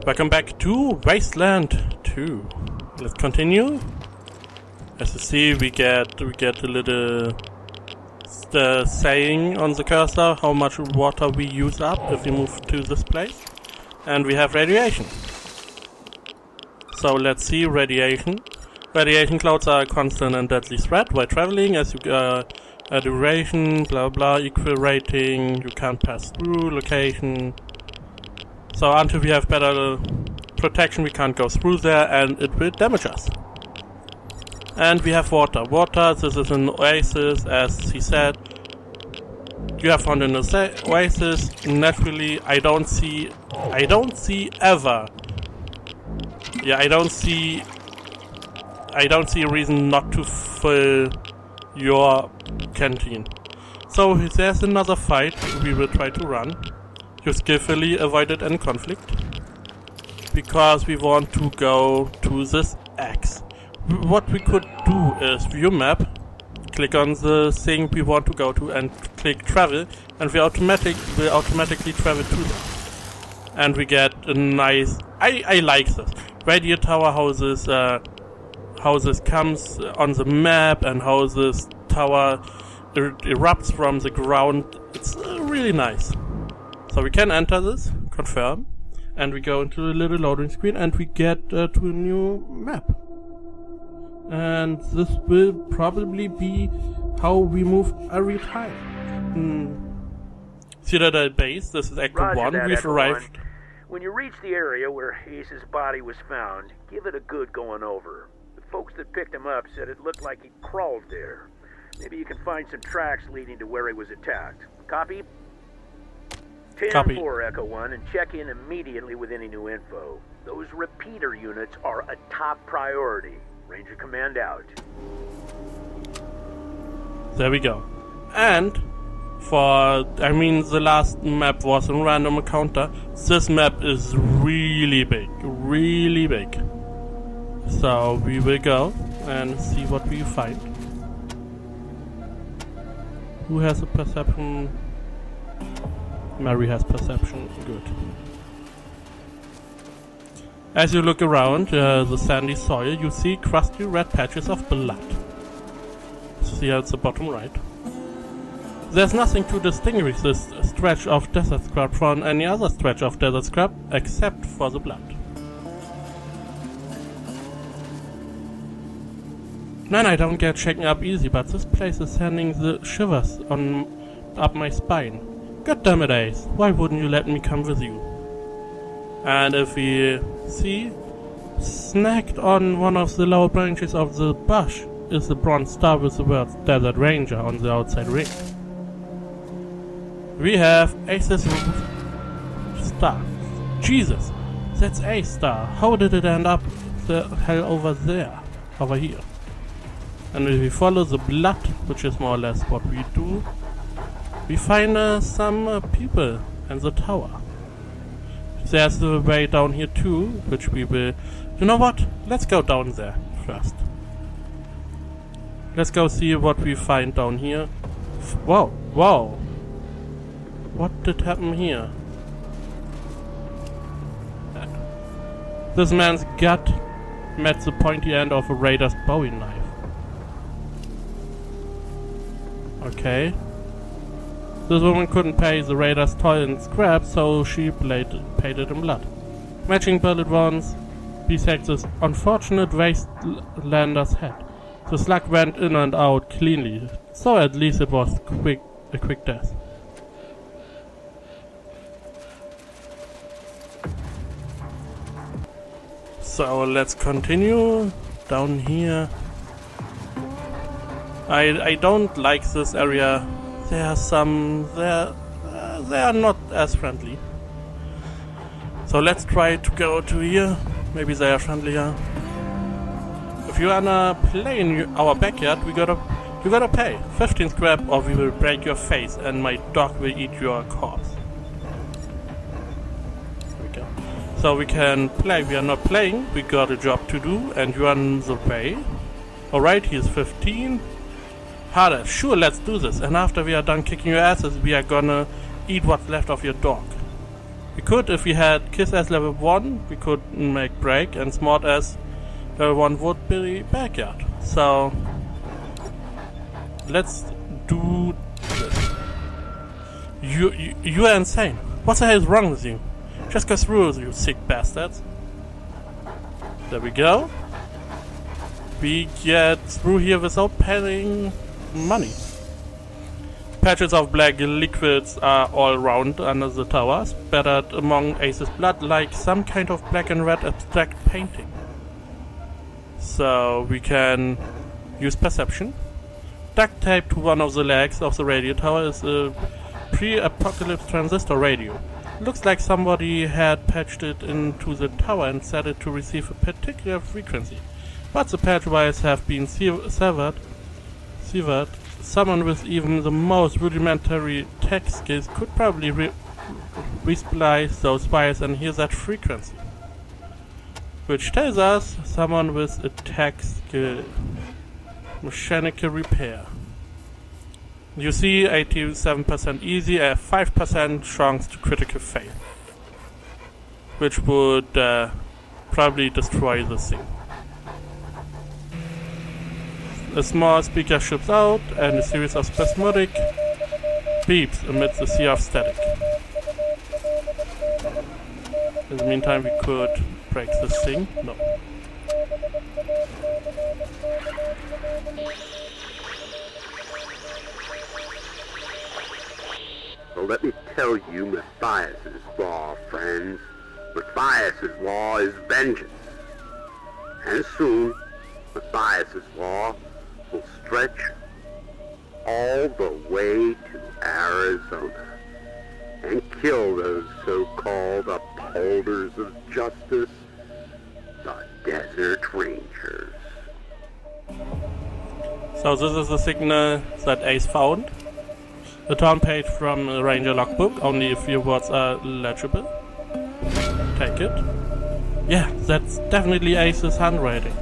Welcome back to Wasteland 2. Let's continue. As you see, we get a little saying on the cursor how much water we use up if we move to this place. And we have radiation. So let's see radiation. Radiation clouds are a constant and deadly threat while traveling, as you a duration, blah blah, equal rating, you can't pass through, location. So until we have better protection we can't go through there and it will damage us. And we have water. Water, this is an oasis, as he said. You have found an oasis. Naturally, I don't see a reason not to fill your canteen. So there's another fight we will try to run. You skillfully avoided any conflict because we want to go to this X. What we could do is view map, click on the thing we want to go to and click travel, and we will automatically travel to them. And we get a nice, I like this. Radio tower, how this comes on the map and how this tower erupts from the ground. It's really nice. So we can enter this, confirm, and we go into a little loading screen and we get to a new map. And this will probably be how we move every time. Citadel base, this is Echo 1, we've arrived. When you reach the area where Ace's body was found, give it a good going over. The folks that picked him up said it looked like he crawled there. Maybe you can find some tracks leading to where he was attacked. Copy? 10-4 Echo 1 and check in immediately with any new info. Those repeater units are a top priority. Ranger Command out. There we go. And the last map was a random encounter. This map is really big. Really big. So we will go and see what we find. Who has a perception? Mary has perception. Good. As you look around the sandy soil, you see crusty red patches of blood. See at the bottom right. There's nothing to distinguish this stretch of desert scrub from any other stretch of desert scrub except for the blood. Man, I don't get shaken up easy, but this place is sending the shivers up my spine. God damn it, Ace, why wouldn't you let me come with you? And if we see, snagged on one of the lower branches of the bush is the bronze star with the words Desert Ranger on the outside ring. We have Ace's star. Jesus, that's Ace star. How did it end up the hell over here? And if we follow the blood, which is more or less what we do, we find some people and the tower. There's the way down here too, which we will... You know what? Let's go down there first. Let's go see what we find down here. Whoa, whoa. What did happen here? This man's gut met the pointy end of a raider's bowie knife. Okay. This woman couldn't pay the raider's toll in scrap, so she paid it in blood. Matching bullet wounds bisect this unfortunate wastelander's head. The slug went in and out cleanly, so at least it was a quick death. So let's continue down here. I don't like this area. They are not as friendly. So let's try to go to here. Maybe they are friendlier. If you wanna play in our backyard, you gotta pay 15 scrap, or we will break your face and my dog will eat your corpse. There we go. So we can play. We are not playing. We got a job to do, and you're on the way. All right, he's 15. Harder, sure, let's do this. And after we are done kicking your asses, we are gonna eat what's left of your dog. We could, if we had Kiss as level 1, we could make Break, and Smart as level 1 would be Backyard. So, let's do this. You are insane. What the hell is wrong with you? Just go through, you sick bastards. There we go. We get through here without paying money. Patches of black liquids are all around under the tower, spattered among Ace's blood like some kind of black and red abstract painting. So we can use perception. Duct taped to one of the legs of the radio tower is a pre-apocalyptic transistor radio. Looks like somebody had patched it into the tower and set it to receive a particular frequency. But the patch wires have been severed. Someone with even the most rudimentary tech skills could probably resplice those wires and hear that frequency. Which tells us someone with a tech skill. Mechanical repair. You see, 87% easy, a 5% chance to critical fail. Which would probably destroy the thing. A small speaker ships out, and a series of spasmodic beeps amidst a sea of static. In the meantime, we could break this thing. No. Well, let me tell you Matthias's law, friends. Matthias's law is vengeance. And soon, Matthias's law will stretch all the way to Arizona and kill those so-called upholders of justice, the Desert Rangers. So this is the signal that Ace found. A torn page from a Ranger logbook, only a few words are legible. Take it. Yeah, that's definitely Ace's handwriting.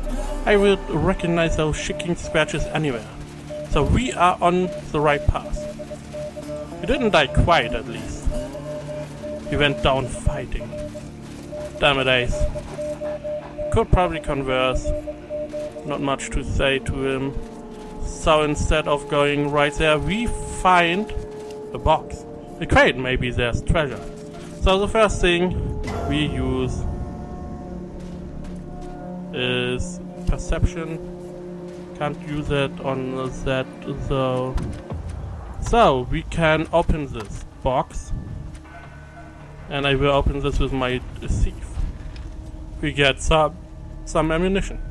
I would recognize those shaking scratches anywhere. So we are on the right path. We didn't die quite, at least. We went down fighting. Damn it, Ace. Could probably converse. Not much to say to him. So instead of going right there, we find a box. A crate, maybe there's treasure. So the first thing we use is perception. Can't use it on that though. So we can open this box, and I will open this with my sieve. We get some ammunition.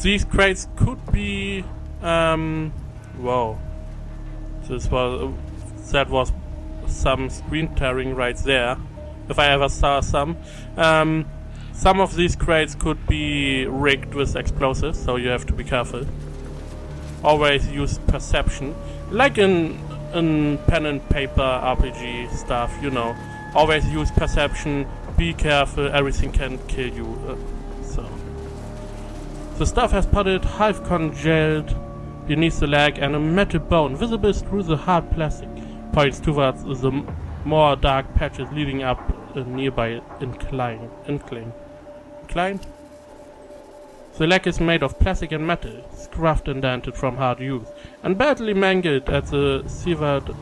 These crates could be whoa. That was some screen tearing right there. If I ever saw some. Some of these crates could be rigged with explosives, so you have to be careful. Always use perception. Like in pen and paper RPG stuff, you know. Always use perception, be careful, everything can kill you. So the stuff has potted half congealed beneath the leg, and a metal bone, visible through the hard plastic, points towards the more dark patches leading up a nearby incline. The leg is made of plastic and metal, scuffed and dented from hard use, and badly mangled at the severed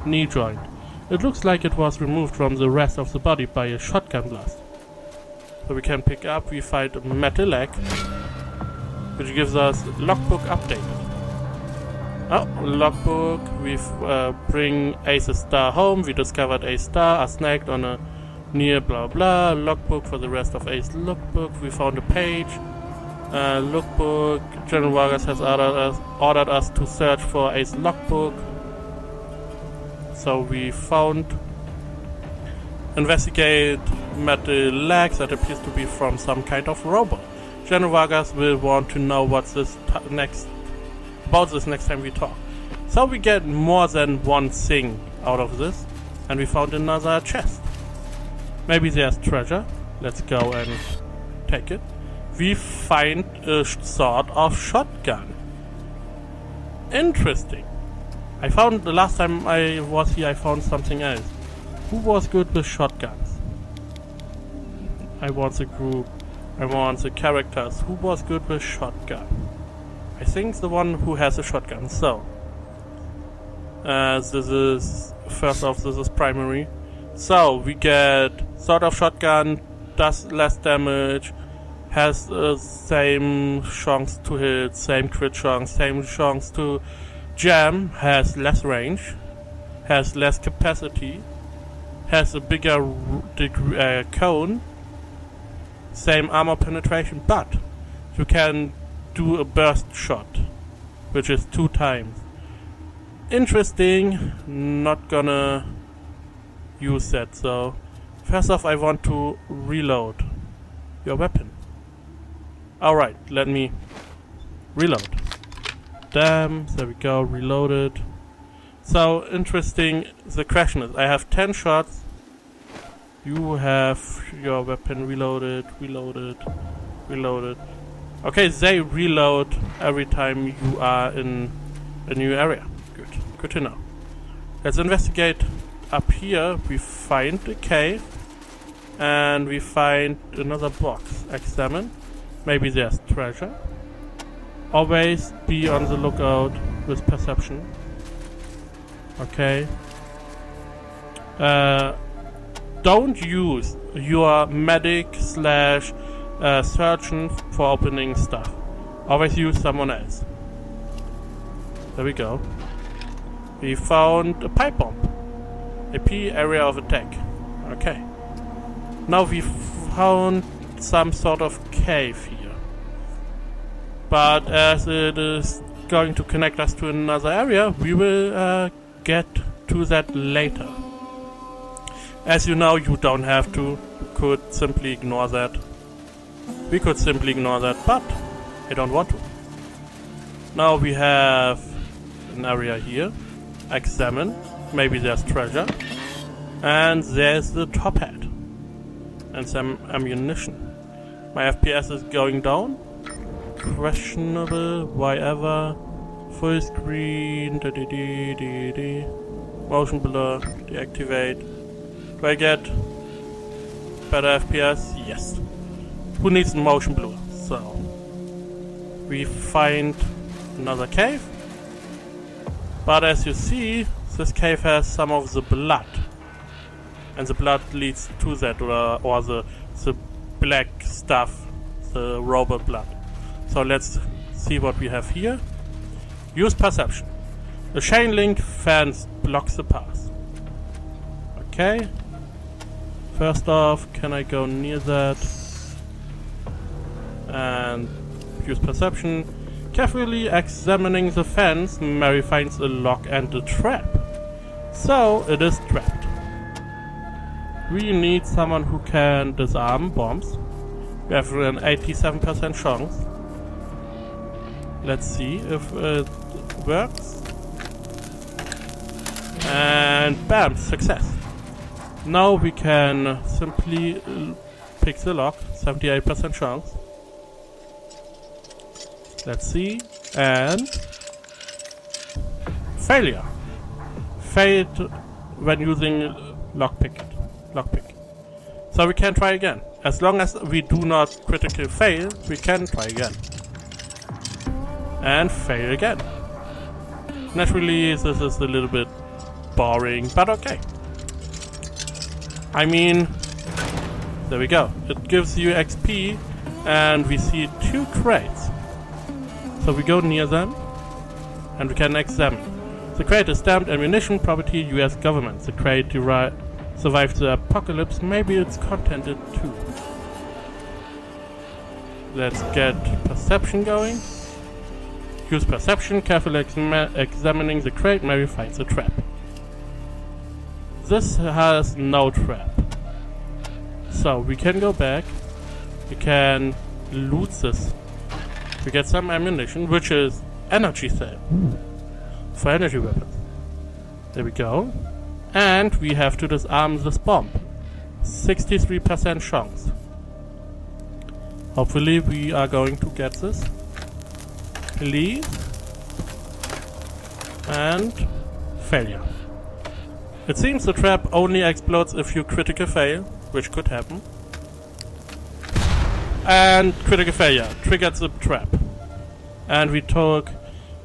knee joint. It looks like it was removed from the rest of the body by a shotgun blast. So we can pick up, we find a metal leg, which gives us logbook update. Oh, logbook, we bring Ace's star home, we discovered Ace's star, are snagged on a near blah blah, logbook for the rest of Ace's logbook, we found a page, logbook, General Vargas has ordered us to search for Ace's logbook, so we found, investigate metal legs that appears to be from some kind of robot. General Vargas will want to know what's this next time we talk. So we get more than one thing out of this, and we found another chest. Maybe there's treasure. Let's go and take it. We find a sort of shotgun. Interesting. I found, the last time I was here, I found something else. Who was good with shotguns? I want the group. I want the characters. Who was good with shotgun? I think the one who has a shotgun. So, this is, first off, this is primary. So, we get sort of shotgun, does less damage, has same chance to hit, same crit chance, same chance to jam, has less range, has less capacity, has a bigger cone, same armor penetration, but you can do a burst shot, which is 2 times. Interesting, not gonna use that. So first off, I want to reload your weapon. Alright, let me reload. Damn, there we go, reloaded. So interesting, the question is, I have 10 shots. You have your weapon reloaded. Okay, they reload every time you are in a new area. Good to know. Let's investigate. Up here we find a cave and we find another box. Examine. Maybe there's treasure. Always be on the lookout with perception. Okay. Don't use your medic / surgeon for opening stuff. Always use someone else. There we go. We found a pipe bomb. AP area of attack. Okay. Now we found some sort of cave here. But as it is going to connect us to another area, we will get to that later. As you know, you don't have to. You could simply ignore that. We could simply ignore that, but I don't want to. Now we have an area here. Examine. Maybe there's treasure. And there's the top hat. And some ammunition. My FPS is going down. Questionable. Why ever? Full screen. Motion blur. Deactivate. Do I get better FPS? Yes. Who needs motion blur? So we find another cave. But as you see, this cave has some of the blood. And the blood leads to that, or the black stuff, the robot blood. So let's see what we have here. Use perception. The chain link fence blocks the path. Okay. First off, can I go near that? And use perception. Carefully examining the fence, Mary finds a lock and a trap. So it is trapped. We need someone who can disarm bombs. We have an 87% chance. Let's see if it works. And bam, success. Now we can simply pick the lock, 78% chance. Let's see, and failure. Failed when using lockpick. So we can try again. As long as we do not critically fail, we can try again. And fail again. Naturally, this is a little bit boring, but okay. I mean, there we go. It gives you XP, and we see 2 crates. So we go near them, and we can examine. The crate is stamped ammunition, property, US government. The crate survived the apocalypse, maybe it's contented too. Let's get perception going. Use perception, carefully examining the crate, maybe finds a trap. This has no trap. So we can go back, we can loot this. We get some ammunition, which is energy cell for energy weapons. There we go. And we have to disarm this bomb. 63% chance. Hopefully we are going to get this. Please. And failure. It seems the trap only explodes if you critical fail, which could happen. And critical failure. Triggered the trap. And we took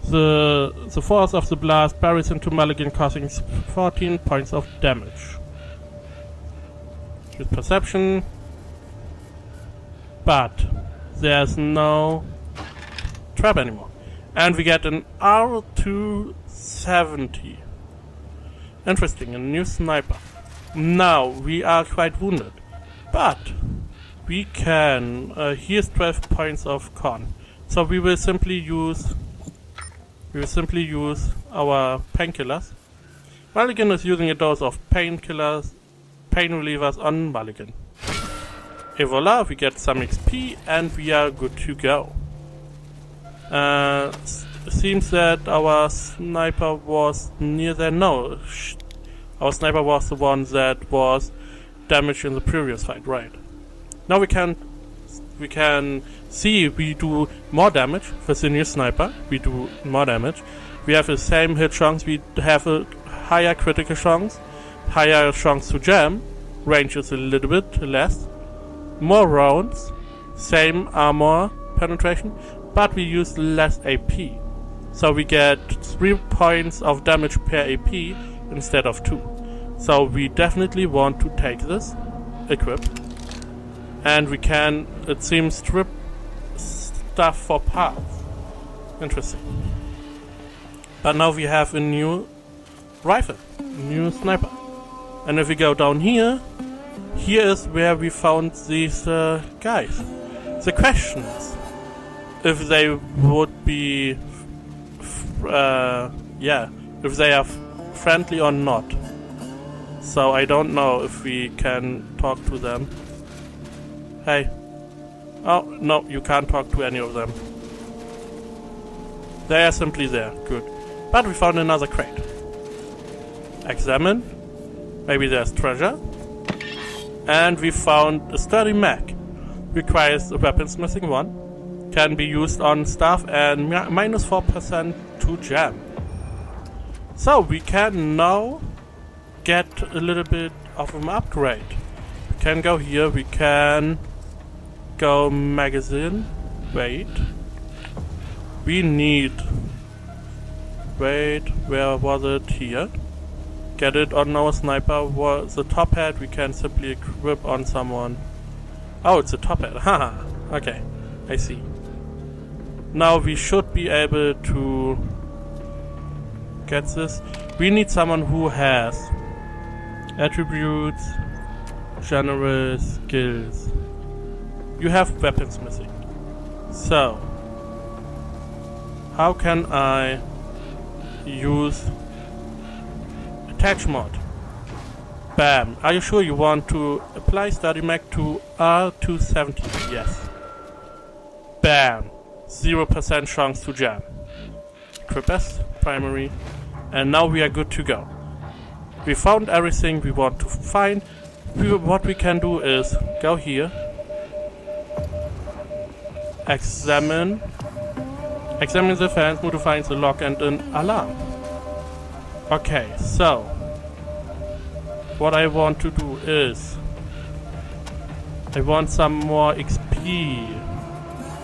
the force of the blast barrels into Mulligan, causing 14 points of damage. With perception. But there's no trap anymore. And we get an R270. Interesting, a new sniper. Now we are quite wounded. But we can here's 12 points of con. So we will simply use our painkillers. Mulligan is using a dose of pain relievers on Mulligan. Et voila, we get some XP and we are good to go. Seems that our sniper was near there. No, our sniper was the one that was damaged in the previous fight, right? Now we can see we do more damage with the new sniper. We do more damage. We have the same hit chance. We have a higher critical chance, higher chance to jam. Range is a little bit less. More rounds, same armor penetration, but we use less AP. So we get 3 points of damage per AP instead of 2. So we definitely want to take this, equip, and we can, it seems, strip stuff for parts. Interesting. But now we have a new rifle, a new sniper. And if we go down here, here is where we found these guys. The question is, if they would be, if they are friendly or not. So I don't know if we can talk to them. Hey. Oh, no, you can't talk to any of them. They are simply there. Good. But we found another crate. Examine. Maybe there's treasure. And we found a sturdy mag. Requires a weaponsmithing 1. Can be used on staff and minus 4% to jam. So we can now get a little bit of an upgrade. We can go here, we can go magazine. Wait. We need... Wait, where was it? Here. Get it on our sniper. The top hat we can simply equip on someone. Oh, it's a top hat. Haha. Okay, I see. Now we should be able to get this. We need someone who has attributes, general skills. You have weaponsmithing. So, how can I use attach mod? Bam. Are you sure you want to apply study mag to R270? Yes. Bam. 0% chance to jam. Equip S, primary. And now we are good to go. We found everything we want to find. What we can do is go here. Examine the fence, move to find the lock and an alarm. Okay, so what I want to do is I want some more XP.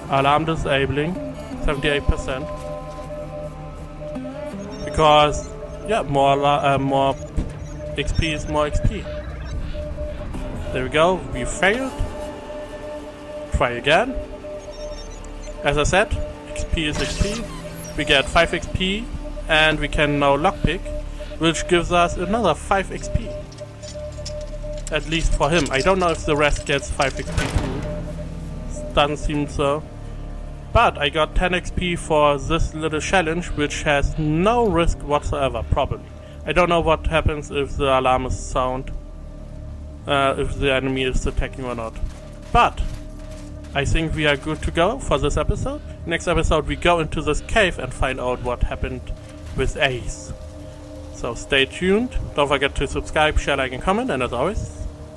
Alarm disabling, 78%. Because yeah, more XP is more XP. There we go. We failed. Try again. As I said, XP is XP. We get 5 XP and we can now lockpick, which gives us another 5 XP. At least for him. I don't know if the rest gets 5 XP too. Doesn't seem so. But I got 10 XP for this little challenge, which has no risk whatsoever, probably. I don't know what happens if the alarm is sound, if the enemy is attacking or not. But I think we are good to go for this episode. Next episode we go into this cave and find out what happened with Ace. So stay tuned, don't forget to subscribe, share, like and comment, and as always,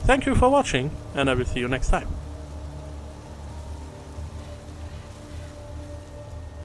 thank you for watching, and I will see you next time.